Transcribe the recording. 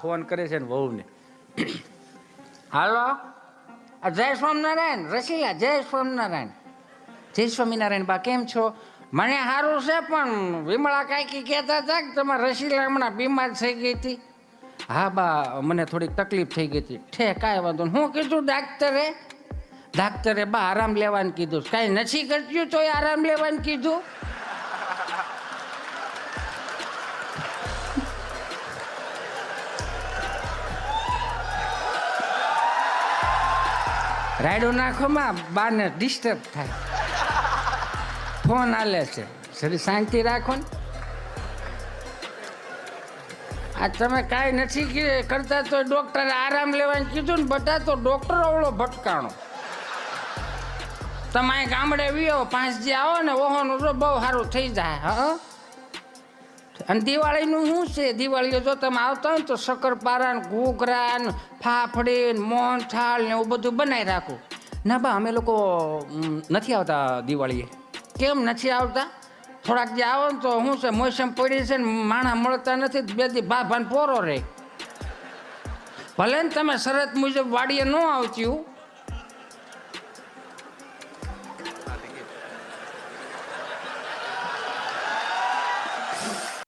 Phone કરે છે ને વહુને. હાલો, જય સ્વામિનારાયણ રસીલા, જય સ્વામિનારાયણ. જય સ્વામિનારાયણ બા, કેમ છો? મને સારું છે, પણ વિમળા કાકી કહેતા હતા કે તમારા રસીલા હમણાં બીમાર થઈ ગઈ હતી. હા બા, મને થોડીક તકલીફ થઈ ગઈ હતી. ઠે કાંઈ વાંધો નહીં. હું કીધું ડાક્ટરે? ડાક્ટરે બા આરામ લેવાનું કીધું. કાંઈ નથી કરતું તોય આરામ લેવાનું કીધું. રાયડો નાખોમાં બાને ડિસ્ટર્બ થાય. ફોન હાલે છે, જરી શાંતિ રાખો ને. આ તમે કાંઈ નથી કરતા તો ડૉક્ટરે આરામ લેવાનું કીધું ને બધા, તો ડૉક્ટર અવળો ભટકાણો. તમે અહીં ગામડે વિયો 5 દી આવો ને ઓહોનું તો બહુ સારું થઈ જાય. હા, અને દિવાળીનું શું છે? દિવાળીએ જો તમે આવતા હોય ને તો શક્કરપારા ને ઘૂઘરા ને ફાફડી ને મોહનથાળ ને એવું બધું બનાવી રાખું. ના બા, અમે લોકો નથી આવતા દિવાળીએ. કેમ નથી આવતા? થોડાક જે આવો ને તો શું છે, મોસમ પડી છે ને માણા મળતા નથી, 2 દી ભાભાને પોરો રહે. ભલે ને તમે શરત મુજબ વાડીએ ન આવતી